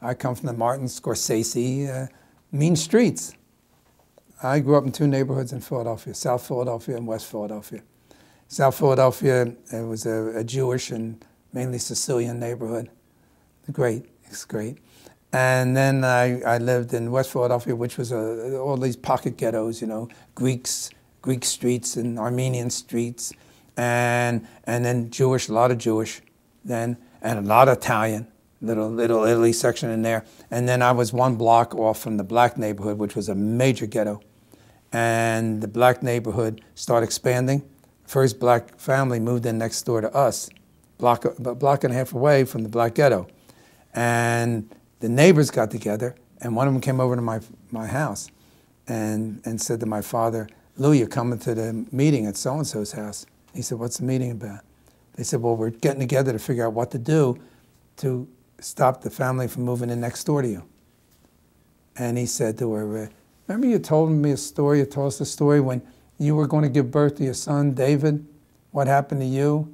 I come from the Martin Scorsese mean streets. I grew up in two neighborhoods in Philadelphia, South Philadelphia and West Philadelphia. South Philadelphia, it was a Jewish and mainly Sicilian neighborhood. Great, it's great. And then I lived in West Philadelphia, which was all these pocket ghettos, you know, Greek streets and Armenian streets, and then Jewish, a lot of Jewish then, and a lot of Italian, little Italy section in there. And then I was one block off from the black neighborhood, which was a major ghetto. And the black neighborhood started expanding. First black family moved in next door to us, a block and a half away from the black ghetto. And the neighbors got together, and one of them came over to my house and said to my father, "Lou, you're coming to the meeting at so-and-so's house." He said, "What's the meeting about?" They said, "Well, we're getting together to figure out what to do to stop the family from moving in next door to you." And he said to her, "Remember you told me a story, you told us a story when you were going to give birth to your son, David? What happened to you?"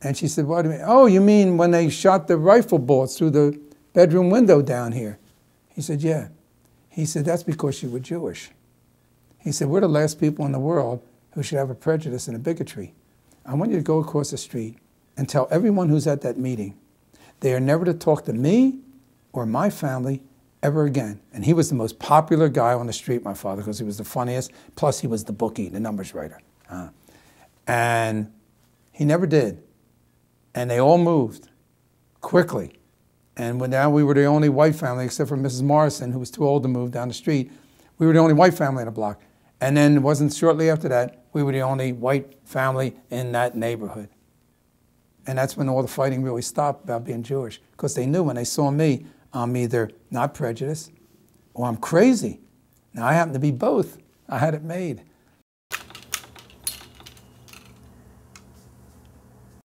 And she said, "What do you mean?" "Oh, you mean when they shot the rifle bullets through the bedroom window down here?" He said, "Yeah." He said, "That's because you were Jewish." He said, "We're the last people in the world who should have a prejudice and a bigotry. I want you to go across the street and tell everyone who's at that meeting they are never to talk to me or my family ever again." And he was the most popular guy on the street, my father, because he was the funniest, plus he was the bookie, the numbers writer. And he never did. And they all moved quickly. And now we were the only white family, except for Mrs. Morrison, who was too old to move down the street. We were the only white family in the block. And then it wasn't shortly after that, we were the only white family in that neighborhood. And that's when all the fighting really stopped about being Jewish, because they knew when they saw me, I'm either not prejudiced or I'm crazy. Now, I happen to be both. I had it made.